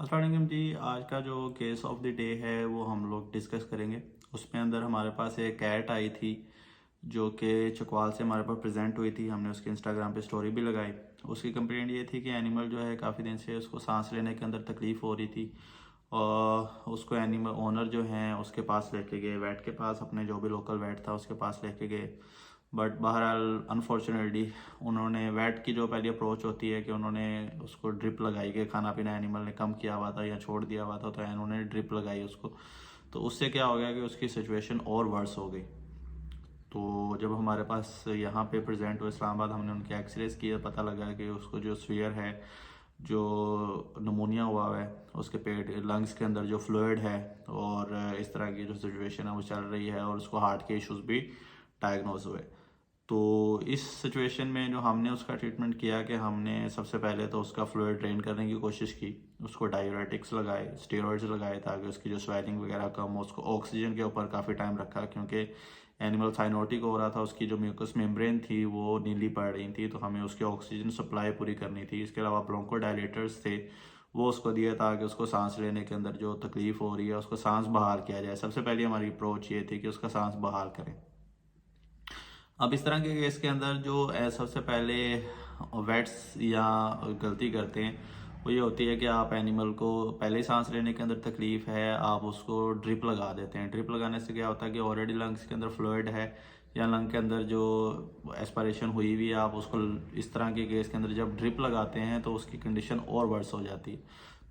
अस्सलाम वालेकुम जी। आज का जो केस ऑफ द डे है वो हम लोग डिस्कस करेंगे। उसमें अंदर हमारे पास एक कैट आई थी जो कि चकवाल से हमारे पास प्रेजेंट हुई थी। हमने उसके इंस्टाग्राम पे स्टोरी भी लगाई। उसकी कंप्लेंट ये थी कि एनिमल जो है काफ़ी दिन से उसको सांस लेने के अंदर तकलीफ़ हो रही थी और उसको एनिमल ओनर जो हैं उसके पास लेके गए, वेट के पास, अपने जो भी लोकल वेट था उसके पास लेके गए। बट बहरहाल अनफॉर्चुनेटली उन्होंने वेट की जो पहली अप्रोच होती है कि उन्होंने उसको ड्रिप लगाई कि खाना पीना एनिमल ने कम किया हुआ था या छोड़ दिया हुआ था, तो उन्होंने ड्रिप लगाई उसको। तो उससे क्या हो गया कि उसकी सिचुएशन और वर्स हो गई। तो जब हमारे पास यहाँ पे प्रेजेंट हुए इस्लामाबाद, हमने उनके एक्सरेज किए, पता लगा कि उसको जो स्फीयर है, जो नमूनिया हुआ है, उसके पेट लंग्स के अंदर जो फ्लूइड है और इस तरह की जो सिचुएशन है वो चल रही है और उसको हार्ट के इश्यूज भी डायग्नोज हुए। तो इस सिचुएशन में जो हमने उसका ट्रीटमेंट किया कि हमने सबसे पहले तो उसका फ्लूइड ड्रेन करने की कोशिश की, उसको डायूरेटिक्स लगाए, स्टेरॉइड्स लगाए ताकि उसकी जो स्वेलिंग वगैरह कम हो। उसको ऑक्सीजन के ऊपर काफ़ी टाइम रखा क्योंकि एनिमल साइनोटिक हो रहा था, उसकी जो म्यूकस मेम्ब्रेन थी वो नीली पड़ रही थी, तो हमें उसकी ऑक्सीजन सप्लाई पूरी करनी थी। इसके अलावा ब्रोंकोडायलेटर्स थे वो उसको दिए ताकि उसको सांस लेने के अंदर जो तकलीफ हो रही है उसको सांस बहाल किया जाए। सबसे पहले हमारी अप्रोच ये थी कि उसका सांस बहाल करें। अब इस तरह के केस के अंदर जो सबसे पहले वेट्स या गलती करते हैं वो ये होती है कि आप एनिमल को पहले ही सांस लेने के अंदर तकलीफ है, आप उसको ड्रिप लगा देते हैं। ड्रिप लगाने से क्या होता है कि ऑलरेडी लंग्स के अंदर फ्लूइड है या लंग के अंदर जो एस्पायरेशन हुई हुई है, आप उसको इस तरह के केस के अंदर जब ड्रिप लगाते हैं तो उसकी कंडीशन और वर्स हो जाती है।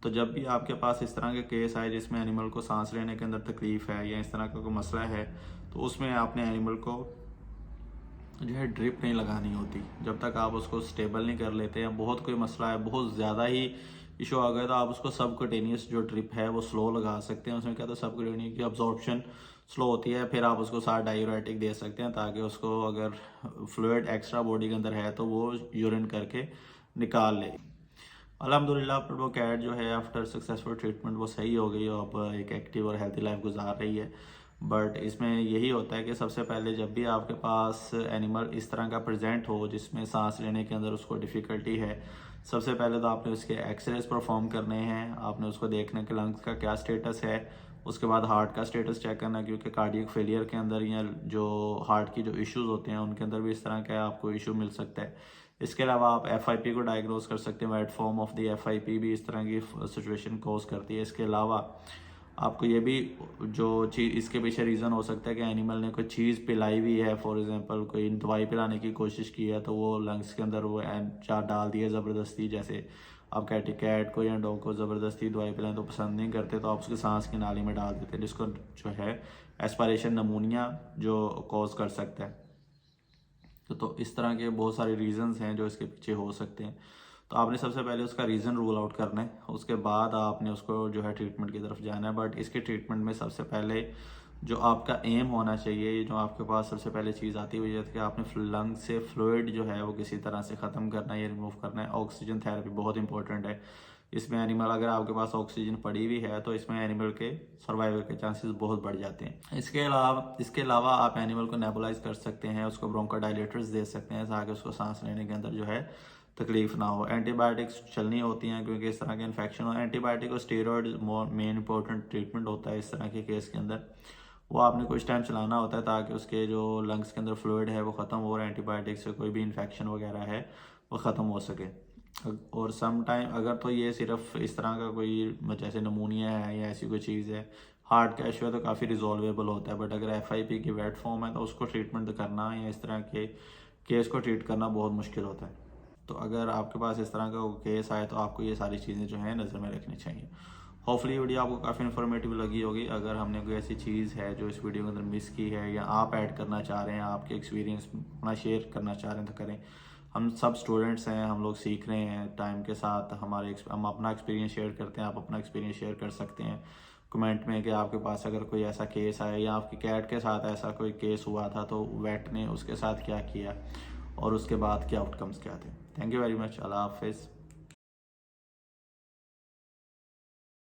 तो जब भी आपके पास इस तरह के केस आए जिसमें एनिमल को सांस लेने के अंदर तकलीफ है या इस तरह का कोई मसला है, तो उसमें आपने एनिमल को जो है ड्रिप नहीं लगानी होती जब तक आप उसको स्टेबल नहीं कर लेते हैं। बहुत कोई मसला है, बहुत ज़्यादा ही इशू आ गया तो आप उसको सबक्यूटेनियस जो ड्रिप है वो स्लो लगा सकते हैं। उसमें क्या था, सबक्यूटेनियस की अब्जॉर्प्शन स्लो होती है, फिर आप उसको साथ डायूरेटिक दे सकते हैं ताकि उसको अगर फ्लूइड एक्स्ट्रा बॉडी के अंदर है तो वो यूरिन करके निकाल ले। अल्हम्दुलिल्लाह पर वो कैट जो है आफ्टर सक्सेसफुल ट्रीटमेंट वो सही हो गई और अब एक एक्टिव और हेल्थी लाइफ गुजार रही है। बट इसमें यही होता है कि सबसे पहले जब भी आपके पास एनिमल इस तरह का प्रेजेंट हो जिसमें सांस लेने के अंदर उसको डिफ़िकल्टी है, सबसे पहले तो आपने उसके एक्सरेज परफॉर्म करने हैं। आपने उसको देखना कि लंग्स का क्या स्टेटस है, उसके बाद हार्ट का स्टेटस चेक करना है क्योंकि कार्डियक फेलियर के अंदर या जो हार्ट की जो इश्यूज होते हैं उनके अंदर भी इस तरह का आपको इशू मिल सकता है। इसके अलावा आप एफआईपी को डायग्नोज कर सकते हैं। Wet form of the FIP भी इस तरह की सिचुएशन कॉज करती है। इसके अलावा आपको ये भी जो चीज़ इसके पीछे रीज़न हो सकता है कि एनिमल ने कोई चीज़ पिलाई हुई है, फॉर एग्जांपल कोई दवाई पिलाने की कोशिश की है तो वो लंग्स के अंदर वो चार डाल दिए ज़बरदस्ती। जैसे आप कहते कैट को या डॉग को ज़बरदस्ती दवाई पिलाएं तो पसंद नहीं करते, तो आप उसके सांस की नाली में डाल देते हैं जिसको जो है एस्पायरेशन नमूनिया जो कॉज कर सकता है। तो इस तरह के बहुत सारे रीजंस हैं जो इसके पीछे हो सकते हैं। तो आपने सबसे पहले उसका रीज़न रूल आउट करना है, उसके बाद आपने उसको जो है ट्रीटमेंट की तरफ जाना है। बट इसके ट्रीटमेंट में सबसे पहले जो आपका एम होना चाहिए, जो आपके पास सबसे पहले चीज़ आती हुई है कि आपने लंग से फ्लूइड जो है वो किसी तरह से ख़त्म करना है या रिमूव करना है। ऑक्सीजन थेरेपी बहुत इंपॉर्टेंट है इसमें। एनिमल अगर आपके पास ऑक्सीजन पड़ी हुई है तो इसमें एनिमल के सर्वाइवल के चांसेस बहुत बढ़ जाते हैं। इसके अलावा आप एनिमल को नेबुलाइज कर सकते हैं, उसको ब्रोंकोडायलेटर्स दे सकते हैं ताकि उसको सांस लेने के अंदर जो है तकलीफ ना हो। एंटीबायोटिक्स चलनी होती हैं क्योंकि इस तरह के इन्फेक्शन हो। एंटीबायोटिक और स्टेरॉयड मेन इंपॉर्टेंट ट्रीटमेंट होता है इस तरह के केस के अंदर। वो आपने कुछ टाइम चलाना होता है ताकि उसके जो लंग्स के अंदर फ्लूइड है वो ख़त्म हो और एंटीबायोटिक से कोई भी इन्फेक्शन वगैरह है वो ख़त्म हो सके। और सम टाइम अगर तो ये सिर्फ इस तरह का कोई जैसे नमूनिया है या ऐसी कोई चीज़ है, हार्ट का इशू है, तो काफ़ी रिजॉल्वेबल होता है। बट अगर एफआईपी की वेट फॉर्म है तो उसको ट्रीटमेंट करना या इस तरह के केस को ट्रीट करना बहुत मुश्किल होता है। तो अगर आपके पास इस तरह का केस आए तो आपको ये सारी चीज़ें जो है नज़र में रखनी चाहिए। होपफुली वीडियो आपको काफ़ी इन्फॉर्मेटिव लगी होगी। अगर हमने कोई ऐसी चीज़ है जो इस वीडियो के अंदर मिस की है या आप ऐड करना चाह रहे हैं, आपके एक्सपीरियंस अपना शेयर करना चाह रहे हैं तो करें। हम सब स्टूडेंट्स हैं, हम लोग सीख रहे हैं टाइम के साथ। हम अपना एक्सपीरियंस शेयर करते हैं, आप अपना एक्सपीरियंस शेयर कर सकते हैं कमेंट में कि आपके पास अगर कोई ऐसा केस आया या आपकी कैट के साथ ऐसा कोई केस हुआ था तो वेट ने उसके साथ क्या किया और उसके बाद के आउटकम्स क्या थे। Thank you very much. अल्लाह हाफिज़।